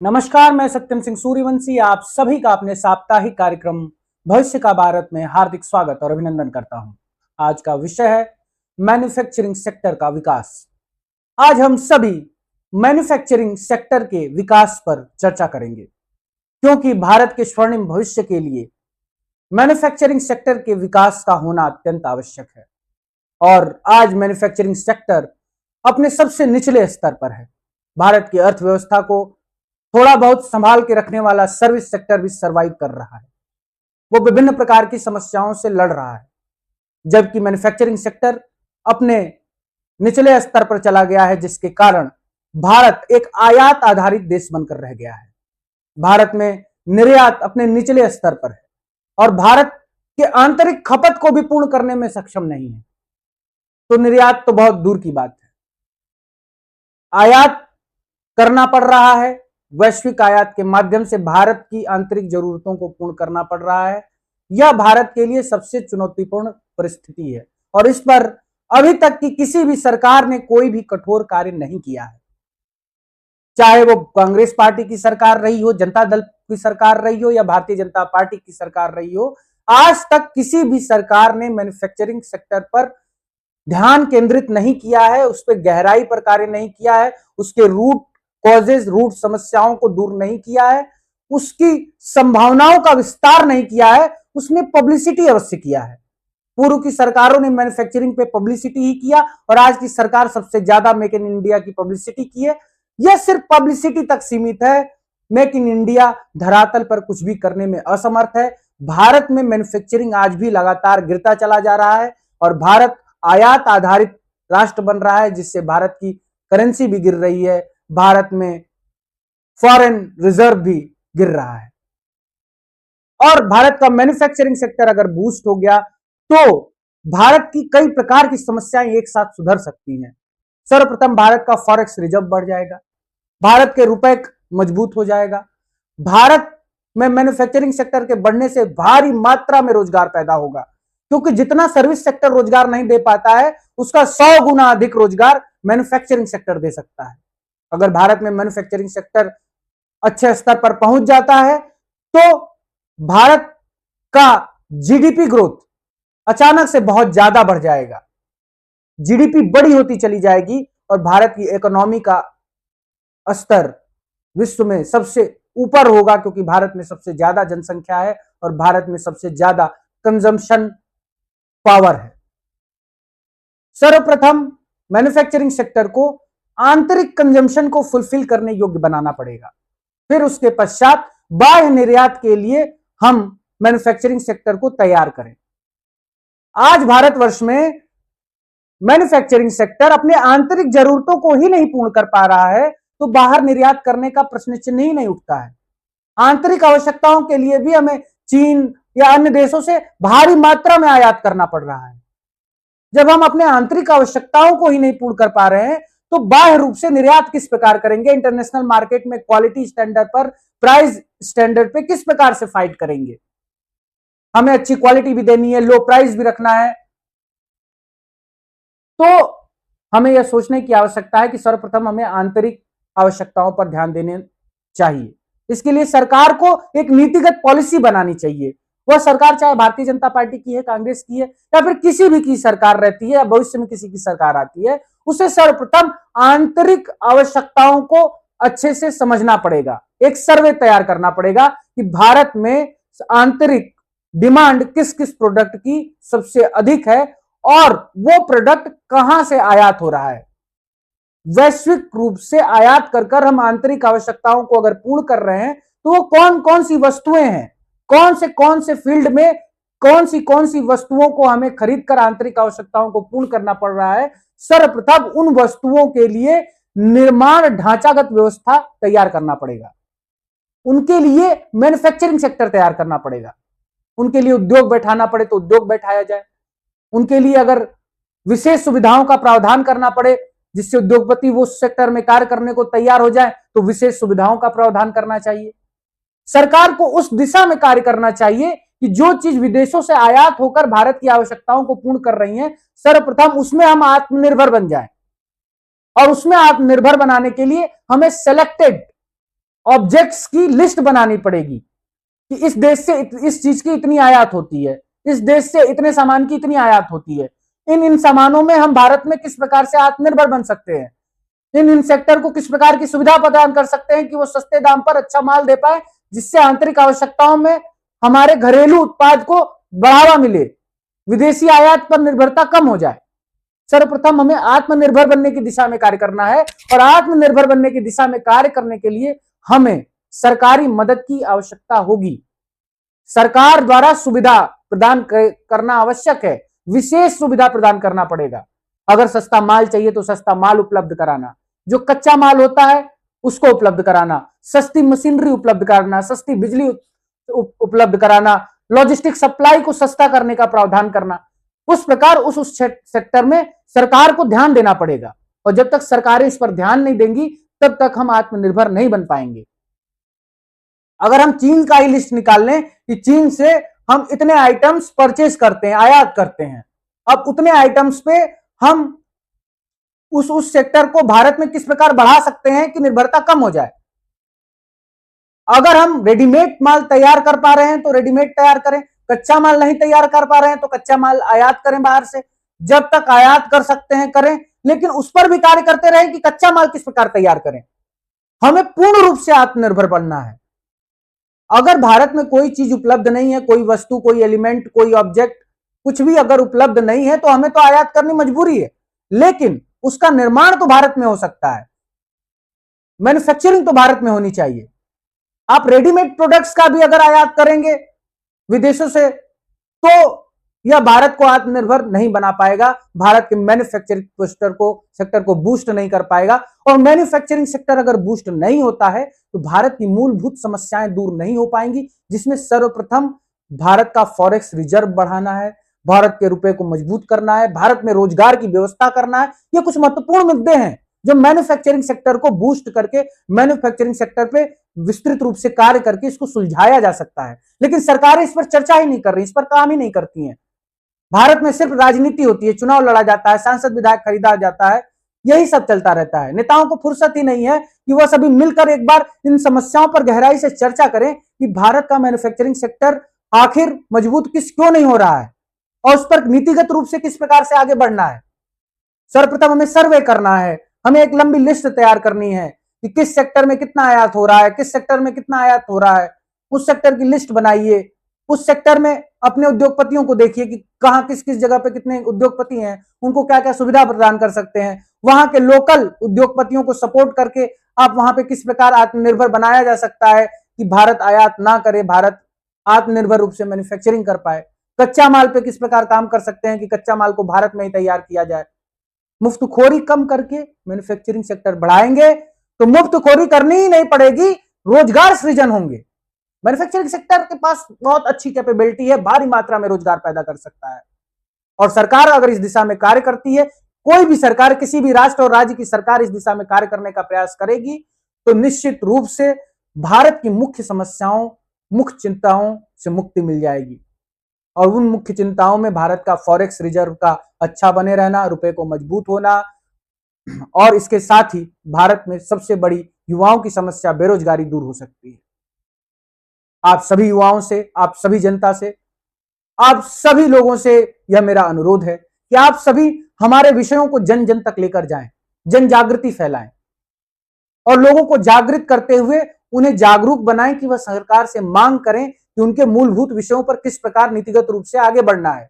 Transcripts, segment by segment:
नमस्कार, मैं सत्यम सिंह सूर्यवंशी आप सभी का अपने साप्ताहिक कार्यक्रम भविष्य का भारत में हार्दिक स्वागत और अभिनंदन करता हूं। आज का विषय है मैन्युफैक्चरिंग सेक्टर का विकास। आज हम सभी मैन्युफैक्चरिंग सेक्टर के विकास पर चर्चा करेंगे, क्योंकि भारत के स्वर्णिम भविष्य के लिए मैन्युफैक्चरिंग सेक्टर के विकास का होना अत्यंत आवश्यक है। और आज मैन्युफैक्चरिंग सेक्टर अपने सबसे निचले स्तर पर है। भारत की अर्थव्यवस्था को थोड़ा बहुत संभाल के रखने वाला सर्विस सेक्टर भी सरवाइव कर रहा है। वो विभिन्न प्रकार की समस्याओं से लड़ रहा है, जबकि मैन्युफैक्चरिंग सेक्टर अपने निचले स्तर पर चला गया है, जिसके कारण भारत एक आयात आधारित देश बनकर रह गया है। भारत में निर्यात अपने निचले स्तर पर है और भारत के आंतरिक खपत को भी पूर्ण करने में सक्षम नहीं है, तो निर्यात तो बहुत दूर की बात है। आयात करना पड़ रहा है। वैश्विक आयात के माध्यम से भारत की आंतरिक जरूरतों को पूर्ण करना पड़ रहा है। यह भारत के लिए सबसे चुनौतीपूर्ण परिस्थिति है और इस पर अभी तक की किसी भी सरकार ने कोई भी कठोर कार्य नहीं किया है। चाहे वो कांग्रेस पार्टी की सरकार रही हो, जनता दल की सरकार रही हो या भारतीय जनता पार्टी की सरकार रही हो, आज तक किसी भी सरकार ने मैन्युफैक्चरिंग सेक्टर पर ध्यान केंद्रित नहीं किया है, उस पर गहराई पर कार्य नहीं किया है, उसके रूट कॉजेज, रूट समस्याओं को दूर नहीं किया है, उसकी संभावनाओं का विस्तार नहीं किया है, उसने पब्लिसिटी अवश्य किया है। पूर्व की सरकारों ने मैन्युफैक्चरिंग पे पब्लिसिटी ही किया और आज की सरकार सबसे ज्यादा मेक इन इंडिया की पब्लिसिटी की है। यह सिर्फ पब्लिसिटी तक सीमित है। मेक इन इंडिया धरातल पर कुछ भी करने में असमर्थ है। भारत में मैन्युफैक्चरिंग आज भी लगातार गिरता चला जा रहा है और भारत आयात आधारित राष्ट्र बन रहा है, जिससे भारत की करेंसी भी गिर रही है, भारत में फॉरेन रिजर्व भी गिर रहा है। और भारत का मैन्युफैक्चरिंग सेक्टर अगर बूस्ट हो गया तो भारत की कई प्रकार की समस्याएं एक साथ सुधर सकती हैं। सर्वप्रथम भारत का फॉरेक्स रिजर्व बढ़ जाएगा, भारत के रुपए मजबूत हो जाएगा, भारत में मैन्युफैक्चरिंग सेक्टर के बढ़ने से भारी मात्रा में रोजगार पैदा होगा, क्योंकि जितना सर्विस सेक्टर रोजगार नहीं दे पाता है, उसका 100 गुना अधिक रोजगार मैन्युफैक्चरिंग सेक्टर दे सकता है। अगर भारत में मैन्युफैक्चरिंग सेक्टर अच्छे स्तर पर पहुंच जाता है तो भारत का जीडीपी ग्रोथ अचानक से बहुत ज्यादा बढ़ जाएगा। जीडीपी बड़ी होती चली जाएगी और भारत की इकोनॉमी का स्तर विश्व में सबसे ऊपर होगा, क्योंकि भारत में सबसे ज्यादा जनसंख्या है और भारत में सबसे ज्यादा कंजम्पशन पावर है। सर्वप्रथम मैन्युफैक्चरिंग सेक्टर को आंतरिक कंजम्पशन को फुलफिल करने योग्य बनाना पड़ेगा। फिर उसके पश्चात बाह्य निर्यात के लिए हम मैन्युफैक्चरिंग सेक्टर को तैयार करें। आज भारतवर्ष में मैन्युफैक्चरिंग सेक्टर अपने आंतरिक जरूरतों को ही नहीं पूर्ण कर पा रहा है, तो बाहर निर्यात करने का प्रश्न चिन्ह ही नहीं उठता है। आंतरिक आवश्यकताओं के लिए भी हमें चीन या अन्य देशों से भारी मात्रा में आयात करना पड़ रहा है। जब हम अपने आंतरिक आवश्यकताओं को ही नहीं पूर्ण कर पा रहे हैं, तो बाह्य रूप से निर्यात किस प्रकार करेंगे? इंटरनेशनल मार्केट में क्वालिटी स्टैंडर्ड पर, प्राइस स्टैंडर्ड पे किस प्रकार से फाइट करेंगे? हमें अच्छी क्वालिटी भी देनी है, लो प्राइस भी रखना है, तो हमें यह सोचने की आवश्यकता है कि सर्वप्रथम हमें आंतरिक आवश्यकताओं पर ध्यान देने चाहिए। इसके लिए सरकार को एक नीतिगत पॉलिसी बनानी चाहिए। वह सरकार चाहे भारतीय जनता पार्टी की है, कांग्रेस की है या फिर किसी भी की सरकार रहती है या भविष्य में किसी की सरकार आती है, उसे सर्वप्रथम आंतरिक आवश्यकताओं को अच्छे से समझना पड़ेगा। एक सर्वे तैयार करना पड़ेगा कि भारत में आंतरिक डिमांड किस किस प्रोडक्ट की सबसे अधिक है और वो प्रोडक्ट कहां से आयात हो रहा है। वैश्विक रूप से आयात कर हम आंतरिक आवश्यकताओं को अगर पूर्ण कर रहे हैं, तो वो कौन कौन सी वस्तुएं हैं, कौन से फील्ड में कौन सी वस्तुओं को हमें खरीद कर आंतरिक आवश्यकताओं को पूर्ण करना पड़ रहा है। सर्वप्रथम उन वस्तुओं के लिए निर्माण ढांचागत व्यवस्था तैयार करना पड़ेगा, उनके लिए मैन्युफैक्चरिंग सेक्टर तैयार करना पड़ेगा, उनके लिए उद्योग बैठाना पड़े तो उद्योग बैठाया जाए, उनके लिए अगर विशेष सुविधाओं का प्रावधान करना पड़े जिससे उद्योगपति वो सेक्टर में कार्य करने को तैयार हो जाए, तो विशेष सुविधाओं का प्रावधान करना चाहिए। सरकार को उस दिशा में कार्य करना चाहिए कि जो चीज विदेशों से आयात होकर भारत की आवश्यकताओं को पूर्ण कर रही है, सर्वप्रथम उसमें हम आत्मनिर्भर बन जाएं और उसमें आत्मनिर्भर बनाने के लिए हमें सेलेक्टेड ऑब्जेक्ट्स की लिस्ट बनानी पड़ेगी कि इस देश से इस चीज की इतनी आयात होती है, इस देश से इतने सामान की इतनी आयात होती है, इन सामानों में हम भारत में किस प्रकार से आत्मनिर्भर बन सकते हैं, इन सेक्टर को किस प्रकार की सुविधा प्रदान कर सकते हैं कि वो सस्ते दाम पर अच्छा माल दे पाए, जिससे आंतरिक आवश्यकताओं में हमारे घरेलू उत्पाद को बढ़ावा मिले, विदेशी आयात पर निर्भरता कम हो जाए। सर्वप्रथम हमें आत्मनिर्भर बनने की दिशा में कार्य करना है, और आत्मनिर्भर बनने की दिशा में कार्य करने के लिए हमें सरकारी मदद की आवश्यकता होगी। सरकार द्वारा सुविधा प्रदान करना आवश्यक है, विशेष सुविधा प्रदान करना पड़ेगा। अगर सस्ता माल चाहिए तो सस्ता माल उपलब्ध कराना, जो कच्चा माल होता है उसको उपलब्ध कराना, सस्ती मशीनरी उपलब्ध कराना, सस्ती बिजली उपलब्ध कराना, लॉजिस्टिक सप्लाई को सस्ता करने का प्रावधान करना। उस प्रकार उस सेक्टर में सरकार को ध्यान देना पड़ेगा, और जब तक सरकारें इस पर ध्यान नहीं देंगी तब तक हम आत्मनिर्भर नहीं बन पाएंगे। अगर हम चीन का ही लिस्ट निकाल लें कि चीन से हम इतने आइटम्स परचेज करते हैं, आयात करते हैं, अब उतने आइटम्स पे हम उस सेक्टर को भारत में किस प्रकार बढ़ा सकते हैं कि निर्भरता कम हो जाए। अगर हम रेडीमेड माल तैयार कर पा रहे हैं तो रेडीमेड तैयार करें, कच्चा माल नहीं तैयार कर पा रहे हैं तो कच्चा माल आयात करें बाहर से, जब तक आयात कर सकते हैं करें, लेकिन उस पर भी कार्य करते रहें कि कच्चा माल किस प्रकार तैयार करें। हमें पूर्ण रूप से आत्मनिर्भर बनना है। अगर भारत में कोई चीज उपलब्ध नहीं है, कोई वस्तु, कोई एलिमेंट, कोई ऑब्जेक्ट, कुछ भी अगर उपलब्ध नहीं है तो हमें तो आयात करनी मजबूरी है, लेकिन उसका निर्माण तो भारत में हो सकता है, मैन्युफैक्चरिंग तो भारत में होनी चाहिए। आप रेडीमेड प्रोडक्ट्स का भी अगर आयात करेंगे विदेशों से तो यह भारत को आत्मनिर्भर नहीं बना पाएगा, भारत के मैन्युफैक्चरिंग सेक्टर को बूस्ट नहीं कर पाएगा। और मैन्युफैक्चरिंग सेक्टर अगर बूस्ट नहीं होता है तो भारत की मूलभूत समस्याएं दूर नहीं हो पाएंगी, जिसमें सर्वप्रथम भारत का फॉरेक्स रिजर्व बढ़ाना है, भारत के रुपए को मजबूत करना है, भारत में रोजगार की व्यवस्था करना है। ये कुछ महत्वपूर्ण मुद्दे हैं जो मैन्युफैक्चरिंग सेक्टर को बूस्ट करके मैन्युफैक्चरिंग सेक्टर पे विस्तृत रूप से कार्य करके इसको सुलझाया जा सकता है। लेकिन सरकारें इस पर चर्चा ही नहीं कर रही, इस पर काम ही नहीं करती हैं। भारत में सिर्फ राजनीति होती है, चुनाव लड़ा जाता है, सांसद विधायक खरीदा जाता है, यही सब चलता रहता है। नेताओं को फुर्सत ही नहीं है कि वह सभी मिलकर एक बार इन समस्याओं पर गहराई से चर्चा करें कि भारत का मैन्युफैक्चरिंग सेक्टर आखिर मजबूत क्यों नहीं हो रहा है, और उस पर नीतिगत रूप से किस प्रकार से आगे बढ़ना है। सर्वप्रथम हमें सर्वे करना है, हमें एक लंबी लिस्ट तैयार करनी है कि किस सेक्टर में कितना आयात हो रहा है, किस सेक्टर में कितना आयात हो रहा है, उस सेक्टर की लिस्ट बनाइए। उस सेक्टर में अपने उद्योगपतियों को देखिए कि कहां किस किस जगह पे कितने उद्योगपति हैं, उनको क्या क्या सुविधा प्रदान कर सकते हैं। वहां के लोकल उद्योगपतियों को सपोर्ट करके आप वहां पे किस प्रकार आत्मनिर्भर बनाया जा सकता है कि भारत आयात ना करे, भारत आत्मनिर्भर रूप से मैन्युफैक्चरिंग कर पाए। कच्चा माल पे किस प्रकार काम कर सकते हैं कि कच्चा माल को भारत में ही तैयार किया जाए। मुफ्तखोरी कम करके मैन्युफैक्चरिंग सेक्टर बढ़ाएंगे तो मुफ्तखोरी करनी ही नहीं पड़ेगी, रोजगार सृजन होंगे। मैन्युफैक्चरिंग सेक्टर के पास बहुत अच्छी कैपेबिलिटी है, भारी मात्रा में रोजगार पैदा कर सकता है, और सरकार अगर इस दिशा में कार्य करती है, कोई भी सरकार, किसी भी राष्ट्र और राज्य की सरकार इस दिशा में कार्य करने का प्रयास करेगी तो निश्चित रूप से भारत की मुख्य समस्याओं, मुख्य चिंताओं से मुक्ति मिल जाएगी। और उन मुख्य चिंताओं में भारत का फॉरेक्स रिजर्व का अच्छा बने रहना, रुपए को मजबूत होना, और इसके साथ ही भारत में सबसे बड़ी युवाओं की समस्या बेरोजगारी दूर हो सकती है। आप सभी युवाओं से, आप सभी जनता से, आप सभी लोगों से यह मेरा अनुरोध है कि आप सभी हमारे विषयों को जन जन तक लेकर जाएं, जन जागृति फैलाएं, और लोगों को जागृत करते हुए उन्हें जागरूक बनाएं कि वह सरकार से मांग करें कि उनके मूलभूत विषयों पर किस प्रकार नीतिगत रूप से आगे बढ़ना है।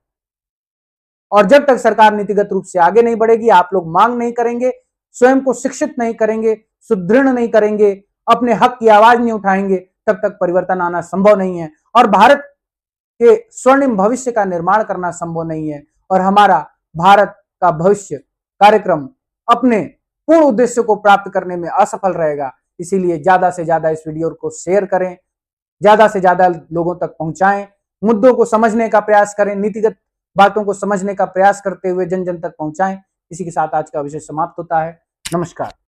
और जब तक सरकार नीतिगत रूप से आगे नहीं बढ़ेगी, आप लोग मांग नहीं करेंगे, स्वयं को शिक्षित नहीं करेंगे, सुदृढ़ नहीं करेंगे, अपने हक की आवाज नहीं उठाएंगे, तब तक परिवर्तन आना संभव नहीं है, और भारत के स्वर्णिम भविष्य का निर्माण करना संभव नहीं है, और हमारा भारत का भविष्य कार्यक्रम अपने पूर्ण उद्देश्य को प्राप्त करने में असफल रहेगा। इसीलिए ज्यादा से ज्यादा इस वीडियो को शेयर करें, ज्यादा से ज्यादा लोगों तक पहुंचाएं, मुद्दों को समझने का प्रयास करें, नीतिगत बातों को समझने का प्रयास करते हुए जन जन तक पहुंचाएं। इसी के साथ आज का विषय समाप्त होता है। नमस्कार।